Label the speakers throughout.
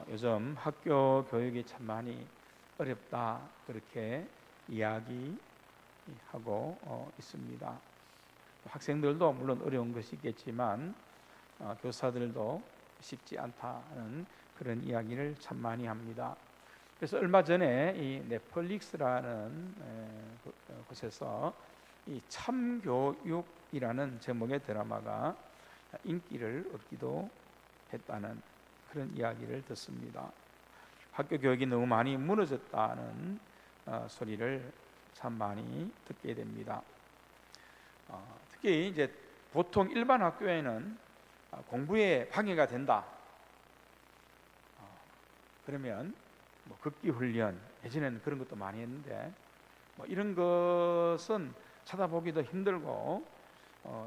Speaker 1: 요즘 학교 교육이 참 많이 어렵다 그렇게 이야기하고 있습니다. 학생들도 물론 어려운 것이 있겠지만 교사들도 쉽지 않다는 그런 이야기를 참 많이 합니다. 그래서 얼마 전에 이 넷플릭스라는 곳에서 이 참교육이라는 제목의 드라마가 인기를 얻기도 했다는 그런 이야기를 듣습니다. 학교 교육이 너무 많이 무너졌다는 소리를 참 많이 듣게 됩니다. 특히 이제 보통 일반 학교에는 공부에 방해가 된다. 그러면 뭐 극기 훈련, 예전에는 그런 것도 많이 했는데 뭐 이런 것은 찾아보기도 힘들고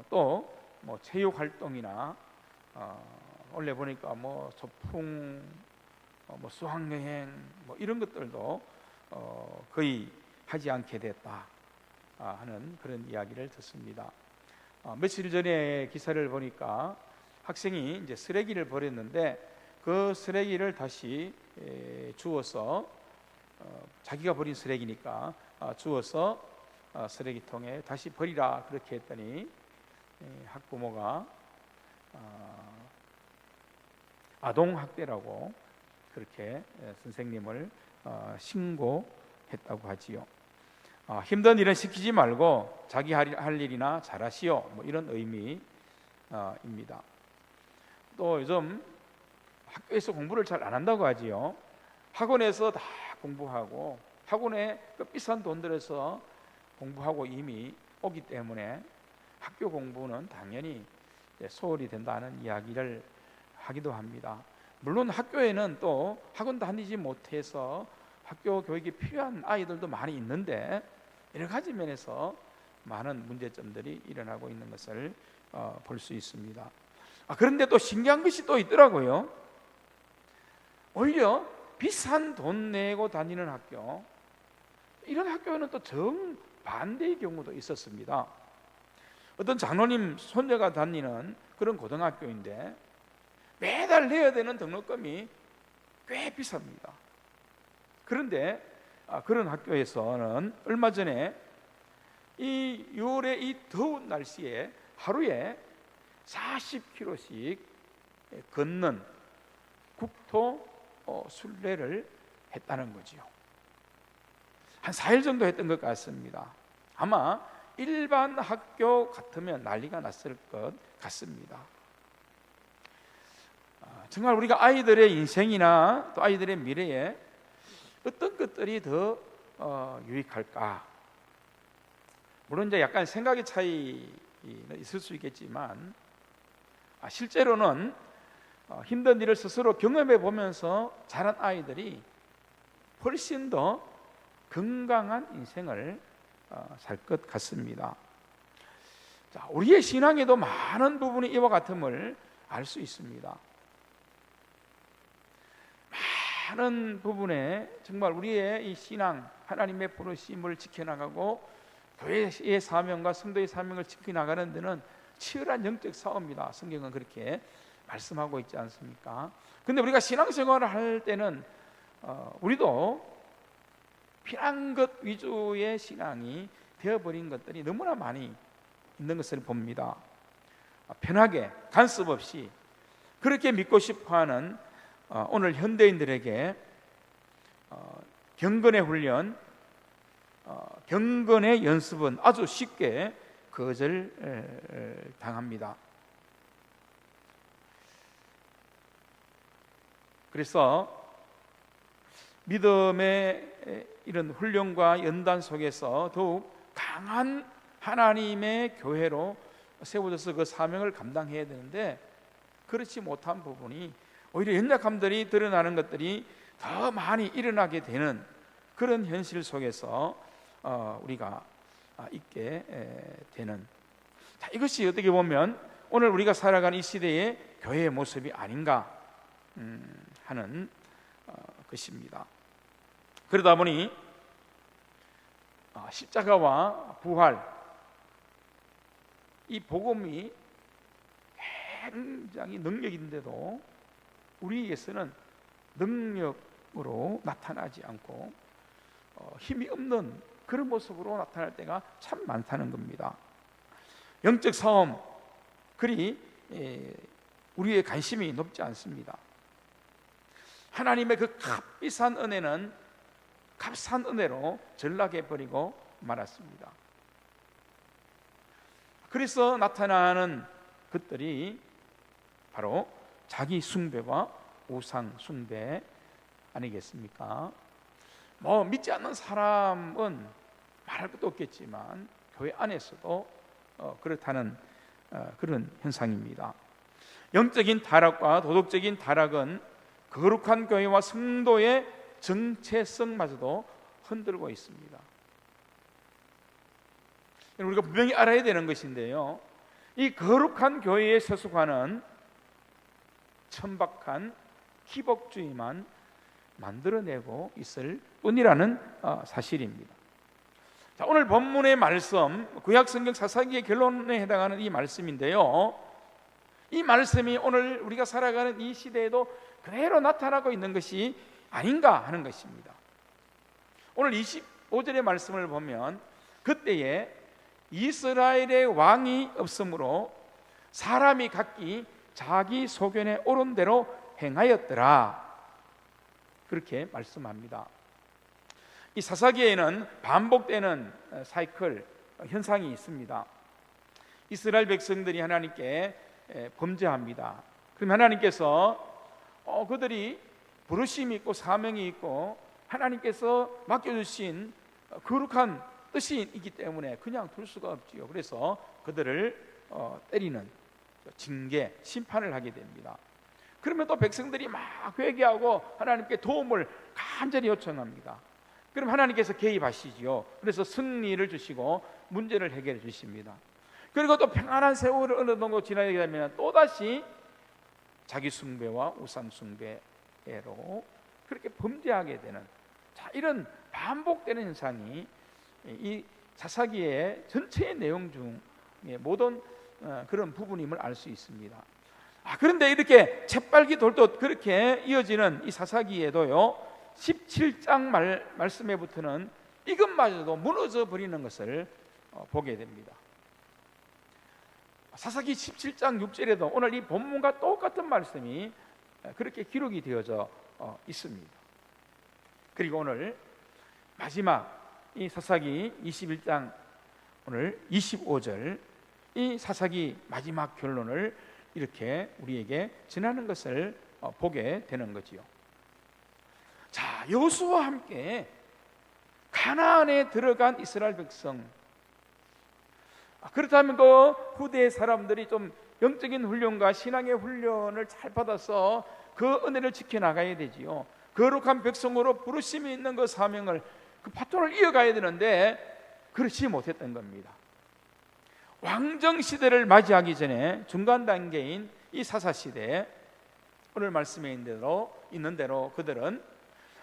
Speaker 1: 또 뭐 체육 활동이나 원래 보니까 뭐 소풍, 뭐 수학여행 뭐 이런 것들도 거의 하지 않게 됐다 하는 그런 이야기를 듣습니다. 며칠 전에 기사를 보니까 학생이 이제 쓰레기를 버렸는데 그 쓰레기를 다시 주워서 자기가 버린 쓰레기니까 주워서 쓰레기통에 다시 버리라 그렇게 했더니 학부모가 아동학대라고 그렇게 선생님을 신고했다고 하지요. 힘든 일은 시키지 말고 자기 할 일이나 잘하시오, 뭐 이런 의미입니다. 또 요즘 학교에서 공부를 잘 안 한다고 하지요. 학원에서 다 공부하고 학원에 비싼 돈 들여서 공부하고 이미 오기 때문에 학교 공부는 당연히 소홀히 된다는 이야기를 하기도 합니다. 물론 학교에는 또 학원 다니지 못해서 학교 교육이 필요한 아이들도 많이 있는데 여러 가지 면에서 많은 문제점들이 일어나고 있는 것을 볼 수 있습니다. 그런데 또 신기한 것이 또 있더라고요. 오히려 비싼 돈 내고 다니는 학교, 이런 학교는 또 정반대의 경우도 있었습니다. 어떤 장로님 손녀가 다니는 그런 고등학교인데 매달 내야 되는 등록금이 꽤 비쌉니다. 그런데 그런 학교에서는 얼마 전에 이 6월의 이 더운 날씨에 하루에 40km씩 걷는 국토 순례를 했다는 거지요. 한 4일 정도 했던 것 같습니다. 아마 일반 학교 같으면 난리가 났을 것 같습니다. 정말 우리가 아이들의 인생이나 또 아이들의 미래에 어떤 것들이 더 유익할까? 물론 이제 약간 생각의 차이는 있을 수 있겠지만 실제로는 힘든 일을 스스로 경험해 보면서 자란 아이들이 훨씬 더 건강한 인생을 살 것 같습니다. 자, 우리의 신앙에도 많은 부분이 이와 같음을 알 수 있습니다. 많은 부분에 정말 우리의 이 신앙, 하나님의 부르심을 지켜나가고 교회의 사명과 성도의 사명을 지켜나가는 데는 치열한 영적 싸움이다. 성경은 그렇게 말씀하고 있지 않습니까? 근데 우리가 신앙생활을 할 때는 우리도 필요한 것 위주의 신앙이 되어버린 것들이 너무나 많이 있는 것을 봅니다. 편하게 간섭 없이 그렇게 믿고 싶어하는 오늘 현대인들에게 경건의 훈련, 경건의 연습은 아주 쉽게 거절당합니다. 그래서 믿음의 이런 훈련과 연단 속에서 더욱 강한 하나님의 교회로 세워져서 그 사명을 감당해야 되는데 그렇지 못한 부분이 오히려 연약함들이 드러나는 것들이 더 많이 일어나게 되는 그런 현실 속에서 우리가 있게 되는, 자, 이것이 어떻게 보면 오늘 우리가 살아가는 이 시대의 교회의 모습이 아닌가 하는 것입니다. 그러다 보니 십자가와 부활, 이 복음이 굉장히 능력인데도 우리에게서는 능력으로 나타나지 않고 힘이 없는 그런 모습으로 나타날 때가 참 많다는 겁니다. 영적 싸움 그리 우리의 관심이 높지 않습니다. 하나님의 그 값비싼 은혜는 값싼 은혜로 전락해버리고 말았습니다. 그래서 나타나는 것들이 바로 자기 숭배와 우상 숭배 아니겠습니까? 믿지 않는 사람은 말할 것도 없겠지만 교회 안에서도 그렇다는 그런 현상입니다. 영적인 타락과 도덕적인 타락은 거룩한 교회와 성도의 정체성마저도 흔들고 있습니다. 우리가 분명히 알아야 되는 것인데요, 이 거룩한 교회의 세속화는 천박한 기복주의만 만들어내고 있을 뿐이라는 사실입니다. 자, 오늘 본문의 말씀, 구약성경 사사기의 결론에 해당하는 이 말씀인데요, 이 말씀이 오늘 우리가 살아가는 이 시대에도 그대로 나타나고 있는 것이 아닌가 하는 것입니다. 오늘 25절의 말씀을 보면 그때에 이스라엘의 왕이 없으므로 사람이 각기 자기 소견에 옳은 대로 행하였더라, 그렇게 말씀합니다. 이 사사기에는 반복되는 사이클 현상이 있습니다. 이스라엘 백성들이 하나님께 범죄합니다. 그럼 하나님께서 그들이 부르심이 있고 사명이 있고 하나님께서 맡겨주신 거룩한 뜻이 있기 때문에 그냥 둘 수가 없지요. 그래서 그들을 때리는 징계, 심판을 하게 됩니다. 그러면 또 백성들이 막 회개하고 하나님께 도움을 간절히 요청합니다. 그럼 하나님께서 개입하시지요. 그래서 승리를 주시고 문제를 해결해 주십니다. 그리고 또 평안한 세월을 어느 정도 지나게 되면 또다시 자기 숭배와 우상 숭배로 그렇게 범죄하게 되는, 자, 이런 반복되는 현상이 이 사사기의 전체의 내용 중에 모든 그런 부분임을 알 수 있습니다. 그런데 이렇게 재빨기 돌듯 그렇게 이어지는 이 사사기에도요, 17장 말씀에부터는 이것마저도 무너져 버리는 것을 보게 됩니다. 사사기 17장 6절에도 오늘 이 본문과 똑같은 말씀이 그렇게 기록이 되어져 있습니다. 그리고 오늘 마지막 이 사사기 21장 오늘 25절 이 사사기 마지막 결론을 이렇게 우리에게 전하는 것을 보게 되는 거지요. 자, 여호수아와 함께 가나안에 들어간 이스라엘 백성, 그렇다면 그 후대의 사람들이 좀 영적인 훈련과 신앙의 훈련을 잘 받아서 그 은혜를 지켜나가야 되지요. 거룩한 백성으로 부르심이 있는 그 사명을, 그 바톤을 이어가야 되는데 그렇지 못했던 겁니다. 왕정시대를 맞이하기 전에 중간 단계인 이 사사시대에 오늘 말씀에 있는 대로 그들은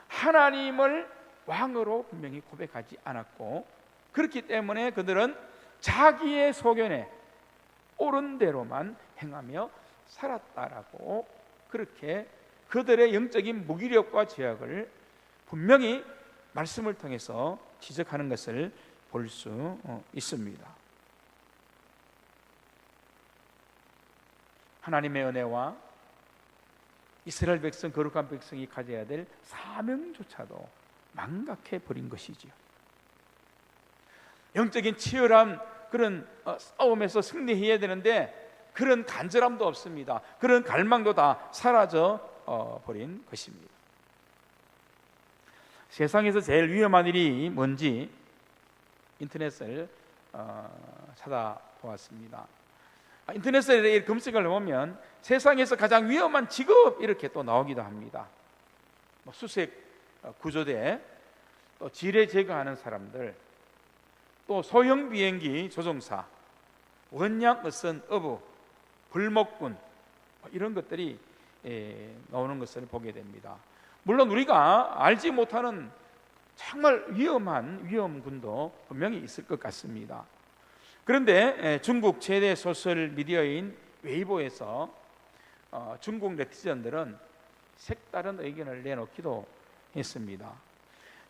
Speaker 1: 하나님을 왕으로 분명히 고백하지 않았고, 그렇기 때문에 그들은 자기의 소견에 옳은 대로만 행하며 살았다라고, 그렇게 그들의 영적인 무기력과 죄악을 분명히 말씀을 통해서 지적하는 것을 볼 수 있습니다. 하나님의 은혜와 이스라엘 백성, 거룩한 백성이 가져야 될 사명조차도 망각해 버린 것이지요. 영적인 치열한 그런 싸움에서 승리해야 되는데 그런 간절함도 없습니다. 그런 갈망도 다 사라져 버린 것입니다. 세상에서 제일 위험한 일이 뭔지 인터넷을 찾아보았습니다. 인터넷에 검색을 해보면 세상에서 가장 위험한 직업 이렇게 또 나오기도 합니다. 수색 구조대, 또 지뢰 제거하는 사람들, 또 소형 비행기 조종사, 원양 어선 어부, 불목군, 이런 것들이 나오는 것을 보게 됩니다. 물론 우리가 알지 못하는 정말 위험한 위험군도 분명히 있을 것 같습니다. 그런데 중국 최대 소셜 미디어인 웨이보에서 중국 네티즌들은 색다른 의견을 내놓기도 했습니다.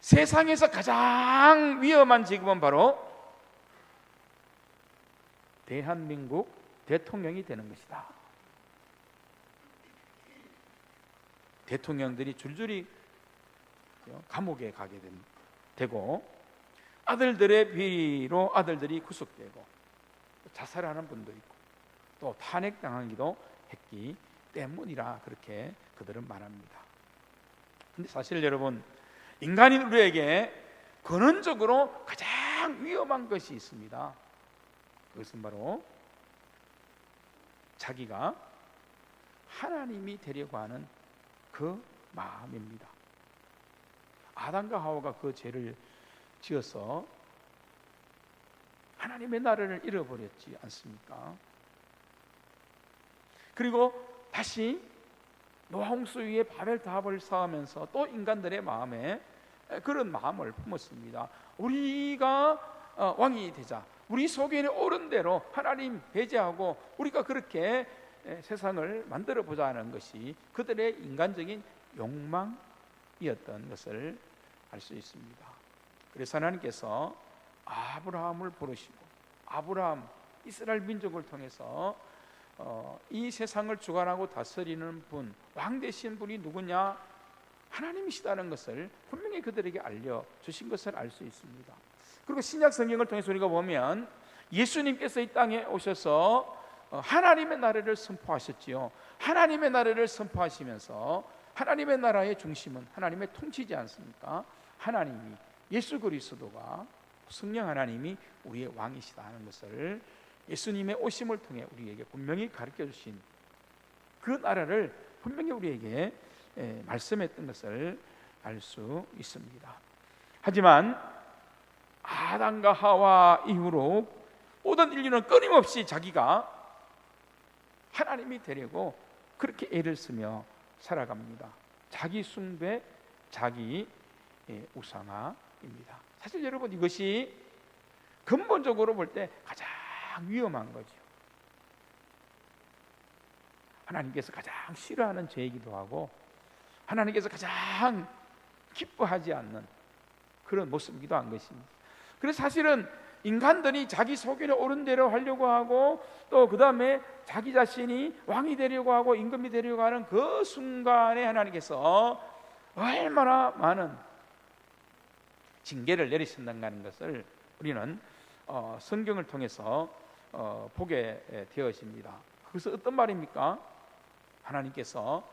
Speaker 1: 세상에서 가장 위험한 직업은 바로 대한민국 대통령이 되는 것이다. 대통령들이 줄줄이 감옥에 가게 되고, 아들들의 비리로 아들들이 구속되고 자살하는 분도 있고 또 탄핵당하기도 했기 때문이라 그렇게 그들은 말합니다. 근데 사실 여러분, 인간인 우리에게 근원적으로 가장 위험한 것이 있습니다. 그것은 바로 자기가 하나님이 되려고 하는 그 마음입니다. 아담과 하와가 그 죄를 지어서 하나님의 나라를 잃어버렸지 않습니까? 그리고 다시 노아 홍수 위에 바벨탑을 쌓으면서 또 인간들의 마음에 그런 마음을 품었습니다. 우리가 왕이 되자, 우리 소견에 옳은 대로 하나님 배제하고 우리가 그렇게 세상을 만들어 보자 하는 것이 그들의 인간적인 욕망이었던 것을 알 수 있습니다. 그래서 하나님께서 아브라함을 부르시고, 아브라함, 이스라엘 민족을 통해서 이 세상을 주관하고 다스리는 분, 왕 되신 분이 누구냐? 하나님이시다는 것을 분명히 그들에게 알려주신 것을 알 수 있습니다. 그리고 신약 성경을 통해서 우리가 보면 예수님께서 이 땅에 오셔서 하나님의 나라를 선포하셨지요. 하나님의 나라를 선포하시면서 하나님의 나라의 중심은 하나님의 통치지 않습니까? 하나님이, 예수 그리스도가, 성령 하나님이 우리의 왕이시다 하는 것을 예수님의 오심을 통해 우리에게 분명히 가르쳐 주신 그 나라를 분명히 우리에게 말씀했던 것을 알 수 있습니다. 하지만 아담과 하와 이후로 모든 인류는 끊임없이 자기가 하나님이 되려고 그렇게 애를 쓰며 살아갑니다. 자기 숭배, 자기 우상화입니다. 사실 여러분, 이것이 근본적으로 볼 때 가장 위험한 거죠. 하나님께서 가장 싫어하는 죄이기도 하고 하나님께서 가장 기뻐하지 않는 그런 모습이기도 한 것입니다. 그래서 사실은 인간들이 자기 소견에 옳은 대로 하려고 하고 또 그 다음에 자기 자신이 왕이 되려고 하고 임금이 되려고 하는 그 순간에 하나님께서 얼마나 많은 징계를 내리신다는 것을 우리는 성경을 통해서 보게 되어집니다. 그것은 어떤 말입니까? 하나님께서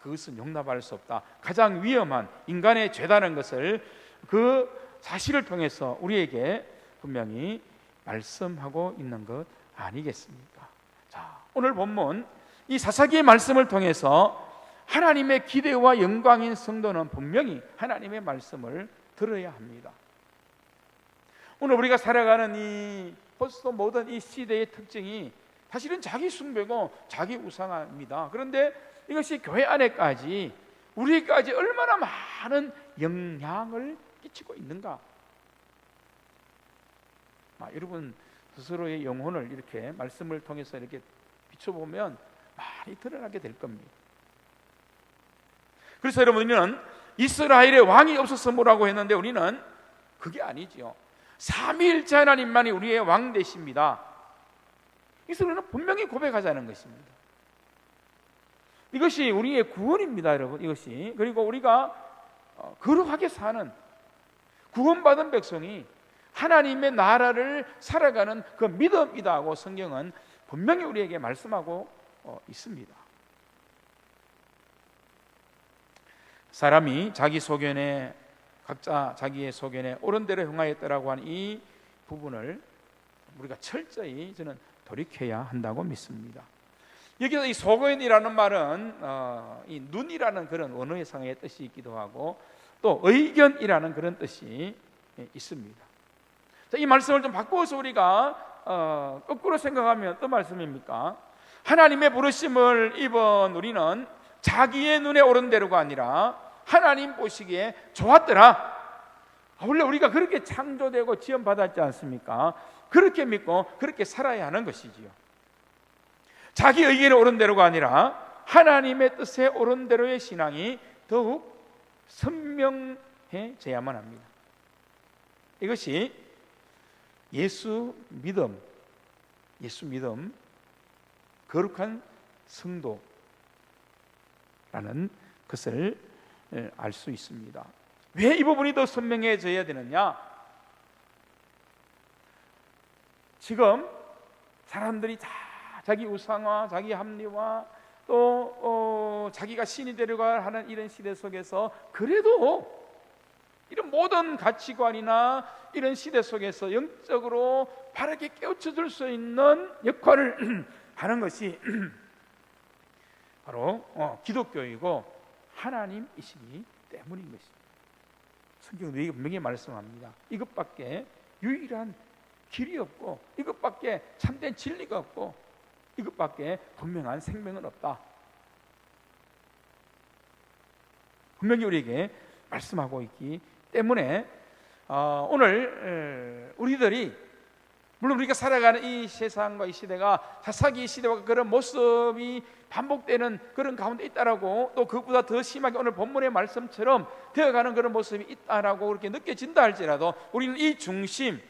Speaker 1: 그것은 용납할 수 없다, 가장 위험한 인간의 죄다는 것을 그 사실을 통해서 우리에게 분명히 말씀하고 있는 것 아니겠습니까? 자, 오늘 본문 이 사사기의 말씀을 통해서 하나님의 기대와 영광인 성도는 분명히 하나님의 말씀을 들어야 합니다. 오늘 우리가 살아가는 이 벌써 모든 이 시대의 특징이 사실은 자기 숭배고 자기 우상화입니다. 그런데 이것이 교회 안에까지, 우리까지 얼마나 많은 영향을 끼치고 있는가? 여러분 스스로의 영혼을 이렇게 말씀을 통해서 이렇게 비춰보면 많이 드러나게 될 겁니다. 그래서 여러분, 우리는 이스라엘의 왕이 없어서 뭐라고 했는데 우리는 그게 아니지요. 삼위일체 하나님만이 우리의 왕 되십니다. 그래서 우리는 분명히 고백하자는 것입니다. 이것이 우리의 구원입니다, 여러분. 이것이, 그리고 우리가 거룩하게 사는 구원받은 백성이 하나님의 나라를 살아가는 그 믿음이다 하고 성경은 분명히 우리에게 말씀하고 있습니다. 사람이 자기 소견에, 각자 자기의 소견에 옳은 대로 행하였다라고 하는 이 부분을 우리가 철저히 저는 돌이켜야 한다고 믿습니다. 여기서 이 소견이라는 말은 이 눈이라는 그런 원어상의 뜻이 있기도 하고 또 의견이라는 그런 뜻이 있습니다. 자, 이 말씀을 좀 바꾸어서 우리가 거꾸로 생각하면 어떤 말씀입니까? 하나님의 부르심을 입은 우리는 자기의 눈에 옳은 대로가 아니라 하나님 보시기에 좋았더라. 원래 우리가 그렇게 창조되고 지원받았지 않습니까? 그렇게 믿고 그렇게 살아야 하는 것이지요. 자기 의견에 옳은 대로가 아니라 하나님의 뜻에 옳은 대로의 신앙이 더욱 선명해져야만 합니다. 이것이 예수 믿음, 거룩한 성도라는 것을 알 수 있습니다. 왜 이 부분이 더 선명해져야 되느냐? 지금 사람들이 다 자기 우상화, 자기 합리화, 또 자기가 신이 되려고 하는 이런 시대 속에서 그래도 이런 모든 가치관이나 이런 시대 속에서 영적으로 바르게 깨우쳐줄 수 있는 역할을 하는 것이 바로 기독교이고 하나님이시기 때문인 것입니다. 성경은 분명히 말씀합니다. 이것밖에 유일한 길이 없고, 이것밖에 참된 진리가 없고, 이것밖에 분명한 생명은 없다. 분명히 우리에게 말씀하고 있기 때문에 오늘 우리들이, 물론 우리가 살아가는 이 세상과 이 시대가 사사기 시대와 그런 모습이 반복되는 그런 가운데 있다라고, 또 그것보다 더 심하게 오늘 본문의 말씀처럼 되어가는 그런 모습이 있다라고 그렇게 느껴진다 할지라도 우리는 이 중심이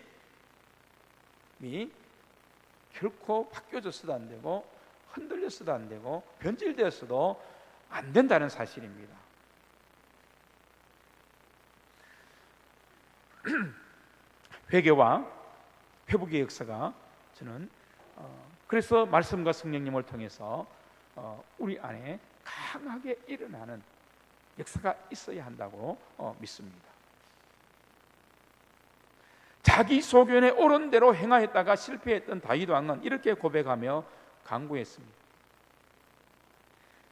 Speaker 1: 결코 바뀌어져서도 안 되고 흔들려서도 안 되고 변질되어서도 안 된다는 사실입니다. 회개와 회복의 역사가 저는 그래서 말씀과 성령님을 통해서 우리 안에 강하게 일어나는 역사가 있어야 한다고 믿습니다. 자기 소견에 옳은 대로 행하였다가 실패했던 다윗 왕은 이렇게 고백하며 간구했습니다.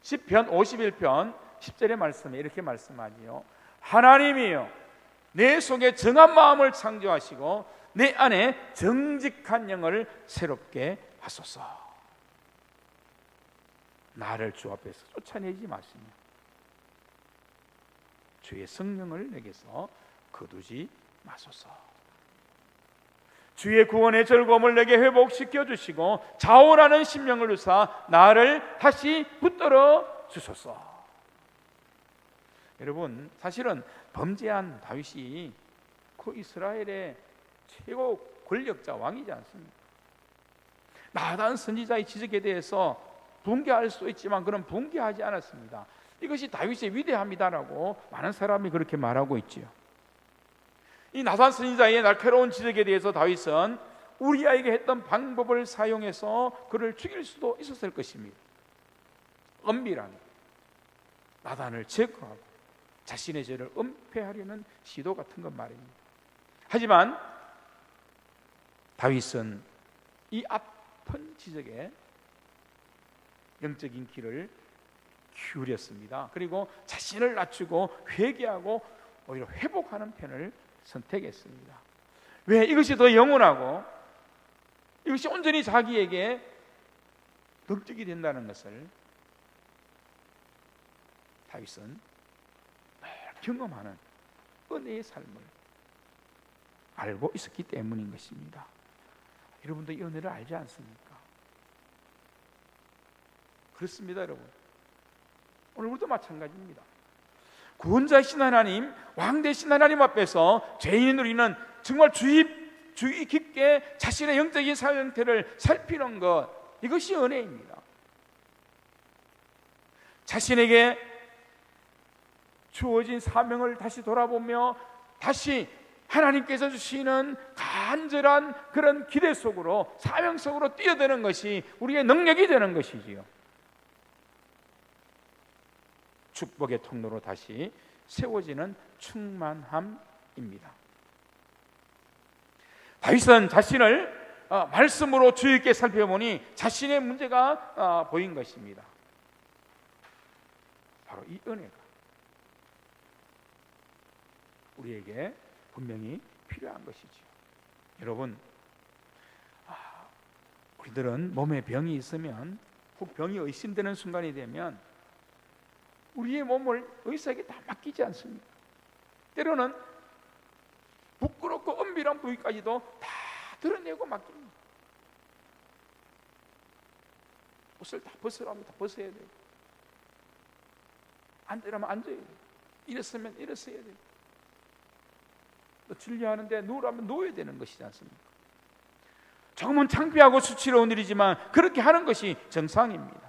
Speaker 1: 시편 51편 10절의 말씀에 이렇게 말씀하지요. 하나님이여, 내 속에 정한 마음을 창조하시고 내 안에 정직한 영을 새롭게 하소서. 나를 주 앞에서 쫓아내지 마시며 주의 성령을 내게서 거두지 마소서. 주의 구원의 즐거움을 내게 회복시켜 주시고 자원하는 심령을 주사 나를 다시 붙들어 주소서. 여러분, 사실은 범죄한 다윗이 그 이스라엘의 최고 권력자 왕이지 않습니까? 나단 선지자의 지적에 대해서 분개할 수 있지만 그는 분개하지 않았습니다. 이것이 다윗의 위대함이다라고 많은 사람이 그렇게 말하고 있지요. 이 나단 선지자의 날카로운 지적에 대해서 다윗은 우리아에게 했던 방법을 사용해서 그를 죽일 수도 있었을 것입니다. 은밀하게 나단을 제거하고 자신의 죄를 은폐하려는 시도 같은 것 말입니다. 하지만 다윗은 이 아픈 지적에 영적인 길을 기울였습니다. 그리고 자신을 낮추고 회개하고 오히려 회복하는 편을 선택했습니다. 왜? 이것이 더 영원하고 이것이 온전히 자기에게 덕적이 된다는 것을 다윗은 경험하는 은혜의 삶을 알고 있었기 때문인 것입니다. 여러분도 이 은혜를 알지 않습니까? 그렇습니다, 여러분. 오늘 우리도 마찬가지입니다. 구원자이신 하나님, 왕 되신 하나님 앞에서 죄인인 우리는 정말 주의 깊게 자신의 영적인 상태를 살피는 것, 이것이 은혜입니다. 자신에게 주어진 사명을 다시 돌아보며 다시 하나님께서 주시는 간절한 그런 기대 속으로, 사명 속으로 뛰어드는 것이 우리의 능력이 되는 것이지요. 축복의 통로로 다시 세워지는 충만함입니다. 다윗은 자신을 말씀으로 주의 있게 살펴보니 자신의 문제가 보인 것입니다. 바로 이 은혜가 우리에게 분명히 필요한 것이지요. 여러분, 우리들은 몸에 병이 있으면, 혹 병이 의심되는 순간이 되면 우리의 몸을 의사에게 다 맡기지 않습니까? 때로는 부끄럽고 은밀한 부위까지도 다 드러내고 맡깁니다. 옷을 다 벗으라면 다 벗어야 돼요. 앉으라면 앉아야 돼요. 일어서면 일어서야 돼요. 또 진료하는데 누우라면 누워야 되는 것이지 않습니까? 조금은 창피하고 수치로운 일이지만 그렇게 하는 것이 정상입니다.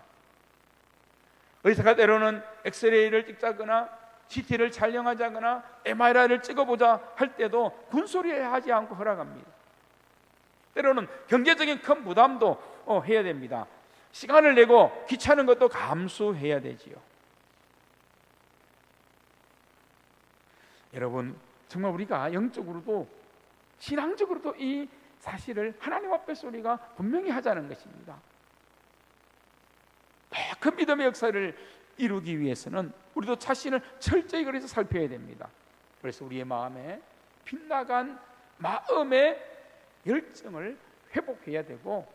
Speaker 1: 의사가 때로는 엑스레이를 찍자거나 CT를 촬영하자거나 MRI를 찍어보자 할 때도 군소리하지 않고 허락합니다. 때로는 경제적인 큰 부담도 해야 됩니다. 시간을 내고 귀찮은 것도 감수해야 되지요. 여러분, 정말 우리가 영적으로도 신앙적으로도 이 사실을 하나님 앞에서 우리가 분명히 하자는 것입니다. 그 믿음의 역사를 이루기 위해서는 우리도 자신을 철저히 그래서 살펴야 됩니다. 그래서 우리의 마음에 빗나간 마음의 열정을 회복해야 되고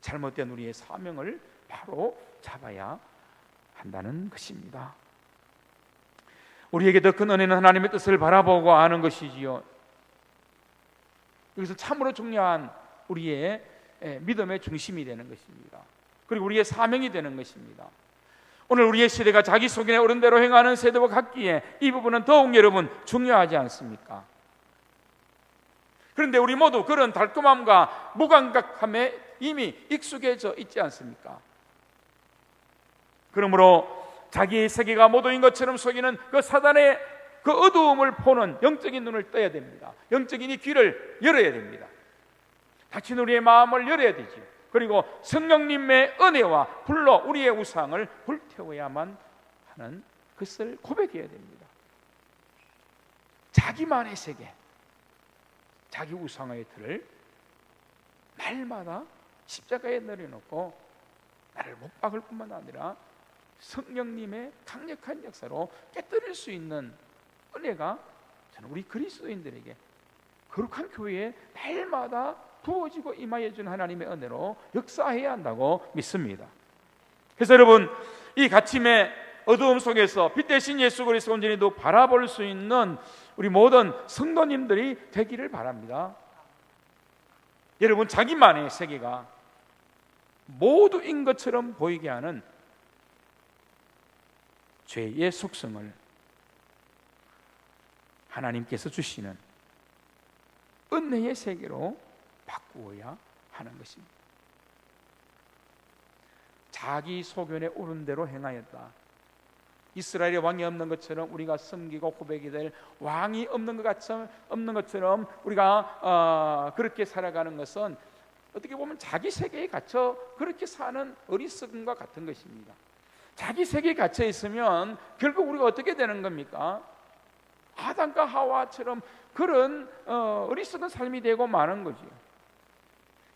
Speaker 1: 잘못된 우리의 사명을 바로 잡아야 한다는 것입니다. 우리에게 더 큰 은혜는 하나님의 뜻을 바라보고 아는 것이지요. 여기서 참으로 중요한 우리의 믿음의 중심이 되는 것입니다. 그리고 우리의 사명이 되는 것입니다. 오늘 우리의 시대가 자기 속인에 옳은 대로 행하는 세대와 같기에 이 부분은 더욱 여러분 중요하지 않습니까? 그런데 우리 모두 그런 달콤함과 무감각함에 이미 익숙해져 있지 않습니까? 그러므로 자기의 세계가 모두인 것처럼 속이는 그 사단의 그 어두움을 보는 영적인 눈을 떠야 됩니다. 영적인 이 귀를 열어야 됩니다. 닫힌 우리의 마음을 열어야 되죠. 그리고 성령님의 은혜와 불로 우리의 우상을 불태워야만 하는 것을 고백해야 됩니다. 자기만의 세계, 자기 우상의 틀을 날마다 십자가에 내려놓고 나를 못 박을 뿐만 아니라 성령님의 강력한 역사로 깨뜨릴 수 있는 은혜가 저는 우리 그리스도인들에게 거룩한 교회에 날마다 부어지고 임하여 준 하나님의 은혜로 역사해야 한다고 믿습니다. 그래서 여러분, 이 갇힘의 어두움 속에서 빛 대신 예수 그리스도 온전히도 바라볼 수 있는 우리 모든 성도님들이 되기를 바랍니다. 여러분, 자기만의 세계가 모두인 것처럼 보이게 하는 죄의 속성을 하나님께서 주시는 은혜의 세계로 바꾸어야 하는 것입니다. 자기 소견에 옳은 대로 행하였다. 이스라엘의 왕이 없는 것처럼 우리가 섬기고 고백이 될 왕이 없는 것처럼 우리가 그렇게 살아가는 것은 어떻게 보면 자기 세계에 갇혀 그렇게 사는 어리석음과 같은 것입니다. 자기 세계에 갇혀 있으면 결국 우리가 어떻게 되는 겁니까? 아담과 하와처럼 그런 어리석은 삶이 되고 마는 거지요.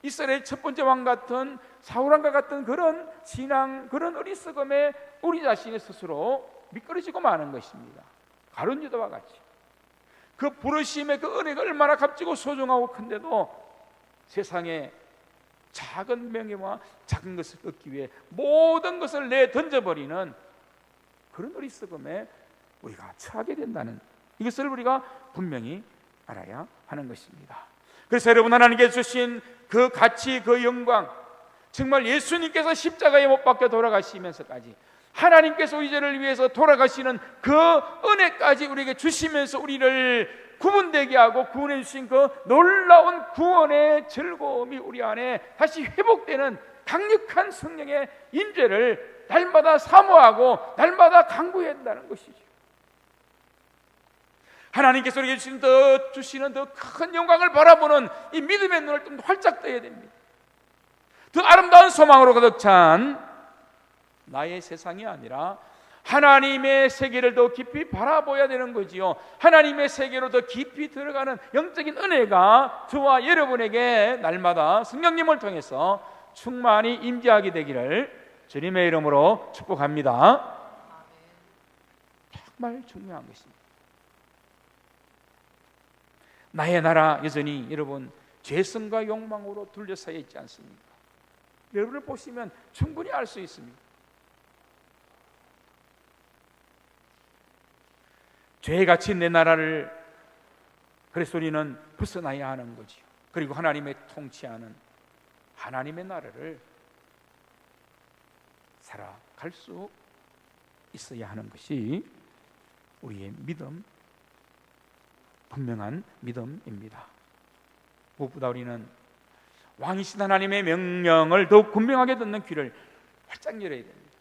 Speaker 1: 이스라엘 첫 번째 왕 같은 사울왕과 같은 그런 신앙, 그런 어리석음에 우리 자신의 스스로 미끄러지고 마는 것입니다. 가룟 유다와 같이 그 부르심의 그 은혜가 얼마나 값지고 소중하고 큰데도 세상에 작은 명예와 작은 것을 얻기 위해 모든 것을 내던져버리는 그런 어리석음에 우리가 처하게 된다는 이것을 우리가 분명히 알아야 하는 것입니다. 그래서 여러분, 하나님께서 주신 그 가치, 그 영광, 정말 예수님께서 십자가에 못 박혀 돌아가시면서까지 하나님께서 우리 죄를 위해서 돌아가시는 그 은혜까지 우리에게 주시면서 우리를 구분되게 하고 구원해 주신 그 놀라운 구원의 즐거움이 우리 안에 다시 회복되는 강력한 성령의 임재를 날마다 사모하고 날마다 간구해야 한다는 것이죠. 하나님께서 우리에게 주시는 더 큰 영광을 바라보는 이 믿음의 눈을 좀 활짝 떠야 됩니다. 더 아름다운 소망으로 가득 찬 나의 세상이 아니라 하나님의 세계를 더 깊이 바라보아야 되는 거지요. 하나님의 세계로 더 깊이 들어가는 영적인 은혜가 저와 여러분에게 날마다 성령님을 통해서 충만히 임재하게 되기를 주님의 이름으로 축복합니다. 정말 중요한 것입니다. 나의 나라 여전히 여러분 죄성과 욕망으로 둘러싸여 있지 않습니까? 여러분을 보시면 충분히 알 수 있습니다. 죄에 갇힌 내 나라를 그래서 우리는 벗어나야 하는 거지요. 그리고 하나님의 통치하는 하나님의 나라를 살아갈 수 있어야 하는 것이 우리의 믿음, 분명한 믿음입니다. 무엇보다 우리는 왕이신 하나님의 명령을 더욱 분명하게 듣는 귀를 활짝 열어야 됩니다.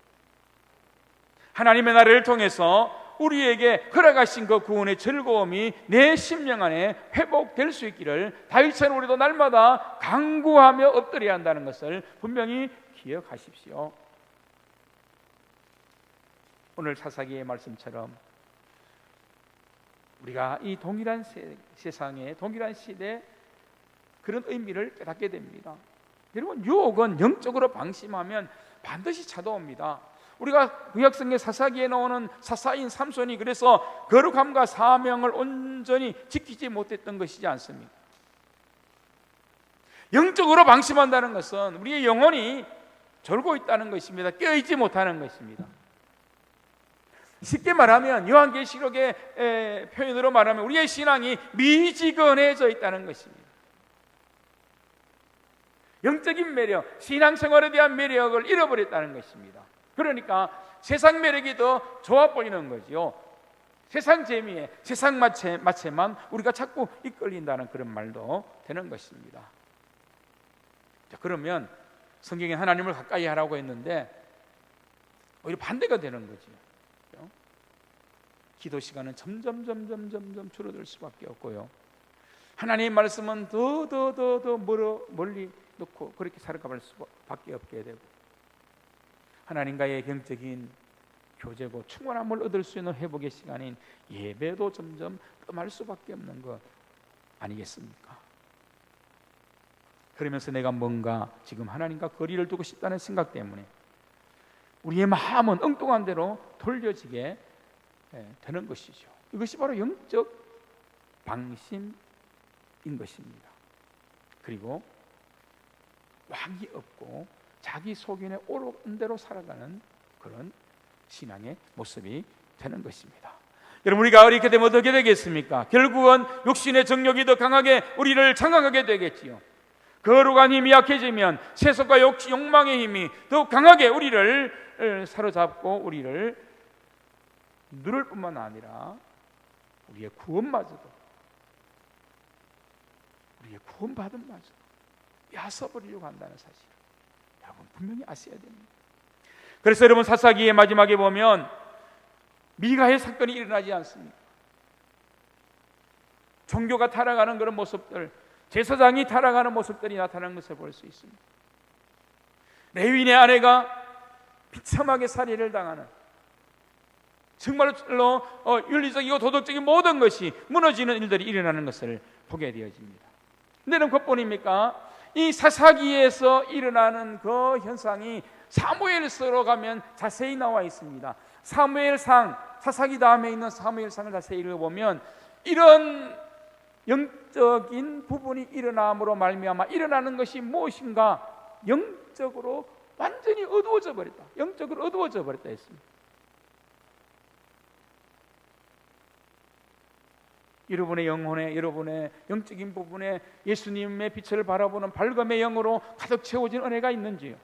Speaker 1: 하나님의 나라를 통해서 우리에게 허락하신 그 구원의 즐거움이 내 심령 안에 회복될 수 있기를 다윗처럼 우리도 날마다 간구하며 엎드려야 한다는 것을 분명히 기억하십시오. 오늘 사사기의 말씀처럼 우리가 이 동일한 세상에 동일한 시대에 그런 의미를 깨닫게 됩니다. 여러분, 유혹은 영적으로 방심하면 반드시 찾아옵니다. 우리가 구약성경 사사기에 나오는 사사인 삼손이 그래서 거룩함과 사명을 온전히 지키지 못했던 것이지 않습니까? 영적으로 방심한다는 것은 우리의 영혼이 졸고 있다는 것입니다. 깨어있지 못하는 것입니다. 쉽게 말하면 요한계시록의 표현으로 말하면 우리의 신앙이 미지근해져 있다는 것입니다. 영적인 매력, 신앙생활에 대한 매력을 잃어버렸다는 것입니다. 그러니까 세상 매력이 더 좋아 보이는 거지요. 세상 재미에, 세상 맛에만 우리가 자꾸 이끌린다는 그런 말도 되는 것입니다. 자, 그러면 성경에 하나님을 가까이 하라고 했는데 오히려 반대가 되는 거지요. 기도 시간은 점점 줄어들 수밖에 없고요. 하나님의 말씀은 더 멀리 놓고 그렇게 살아갈 수밖에 없게 되고, 하나님과의 영적인 교제고 충만함을 얻을 수 있는 회복의 시간인 예배도 점점 뜸할 수밖에 없는 것 아니겠습니까? 그러면서 내가 뭔가 지금 하나님과 거리를 두고 싶다는 생각 때문에 우리의 마음은 엉뚱한 대로 돌려지게 되는 것이죠. 이것이 바로 영적 방심인 것입니다. 그리고 왕이 없고 자기 소견에 오른 대로 살아가는 그런 신앙의 모습이 되는 것입니다. 여러분, 우리가 이렇게 되면 어떻게 되겠습니까? 결국은 육신의 정욕이 더 강하게 우리를 장악하게 되겠지요. 거룩한 힘이 약해지면 세속과 욕망의 힘이 더 강하게 우리를 사로잡고 우리를 누를 뿐만 아니라 우리의 구원마저도, 우리의 구원받음마저도 야서버리려고 한다는 사실, 여러분 분명히 아셔야 됩니다. 그래서 여러분, 사사기의 마지막에 보면 미가의 사건이 일어나지 않습니까? 종교가 타락하는 그런 모습들, 제사장이 타락하는 모습들이 나타나는 것을 볼 수 있습니다. 레위인의 아내가 비참하게 살해를 당하는, 정말로 윤리적이고 도덕적인 모든 것이 무너지는 일들이 일어나는 것을 보게 되어집니다. 근데 그것뿐입니까? 이 사사기에서 일어나는 그 현상이 사무엘서로 가면 자세히 나와 있습니다. 사무엘상, 사사기 다음에 있는 사무엘상을 자세히 읽어보면 이런 영적인 부분이 일어남으로 말미암아 일어나는 것이 무엇인가? 영적으로 완전히 어두워져 버렸다, 영적으로 어두워져 버렸다 했습니다. 여러분의 영혼에, 여러분의 영적인 부분에 예수님의 빛을 바라보는 밝음의 영으로 가득 채워진 은혜가 있는지요?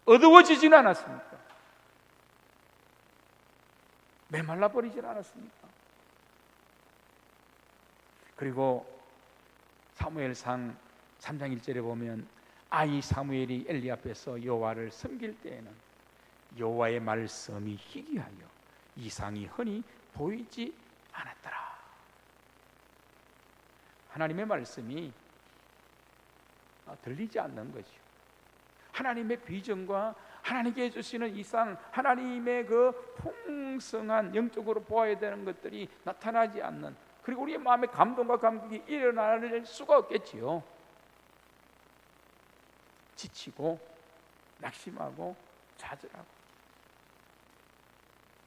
Speaker 1: 어두워지진 않았습니까? 메말라 버리진 않았습니까? 그리고 사무엘상 3장 1절에 보면 아이 사무엘이 엘리 앞에서 여호와를 섬길 때에는 여호와의 말씀이 희귀하여 이상이 흔히 보이지 않았더라. 하나님의 말씀이 들리지 않는 거죠. 하나님의 비전과 하나님께 주시는 이상, 하나님의 그 풍성한 영적으로 보아야 되는 것들이 나타나지 않는, 그리고 우리의 마음의 감동과 감격이 일어날 수가 없겠지요. 지치고 낙심하고 좌절하고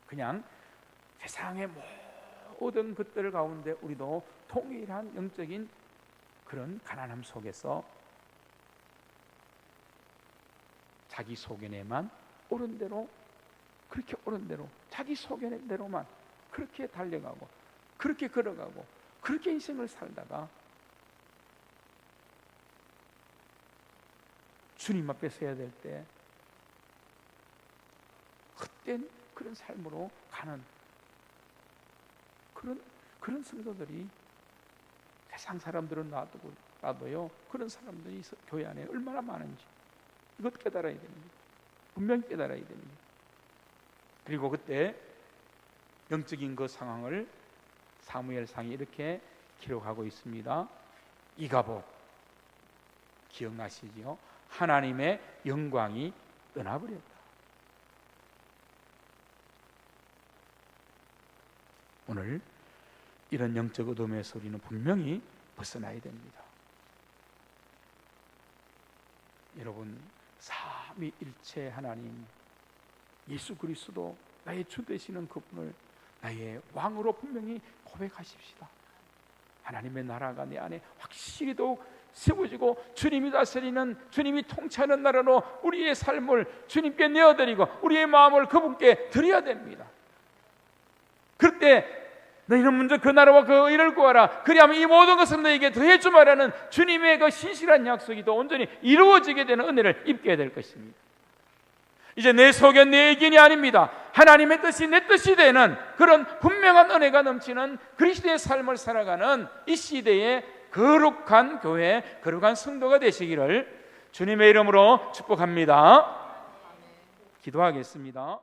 Speaker 1: 그냥 세상의 모든 것들 가운데 우리도 통일한 영적인 그런 가난함 속에서 자기 소견에만 옳은 대로, 그렇게 옳은 대로 자기 소견대로만 그렇게 달려가고 그렇게 걸어가고 그렇게 인생을 살다가 주님 앞에 서야 될 때 헛된 그런 삶으로 가는 그런 성도들이 세상 사람들은 놔도요 그런 사람들이 교회 안에 얼마나 많은지 이것 깨달아야 됩니다. 분명히 깨달아야 됩니다. 그리고 그때 영적인 그 상황을 사무엘상이 이렇게 기록하고 있습니다. 이가복 기억나시지요? 하나님의 영광이 떠나버렸다. 오늘 이런 영적 어둠에서 우리는 분명히 벗어나야 됩니다. 여러분, 삼위일체 하나님 예수 그리스도 나의 주 되시는 그분을 나의 왕으로 분명히 고백하십시다. 하나님의 나라가 내 안에 확실히 더욱 세워지고 주님이 다스리는, 주님이 통치하는 나라로 우리의 삶을 주님께 내어드리고 우리의 마음을 그분께 드려야 됩니다. 그럴 때 너희는 먼저 그 나라와 그 의를 구하라. 그리하면 이 모든 것을 너희에게 더해 주마라는 주님의 그 신실한 약속이 더 온전히 이루어지게 되는 은혜를 입게 될 것입니다. 이제 내 속에 내 의견이 아닙니다. 하나님의 뜻이 내 뜻이 되는 그런 분명한 은혜가 넘치는 그리스도의 삶을 살아가는 이 시대의 거룩한 교회, 거룩한 성도가 되시기를 주님의 이름으로 축복합니다. 기도하겠습니다.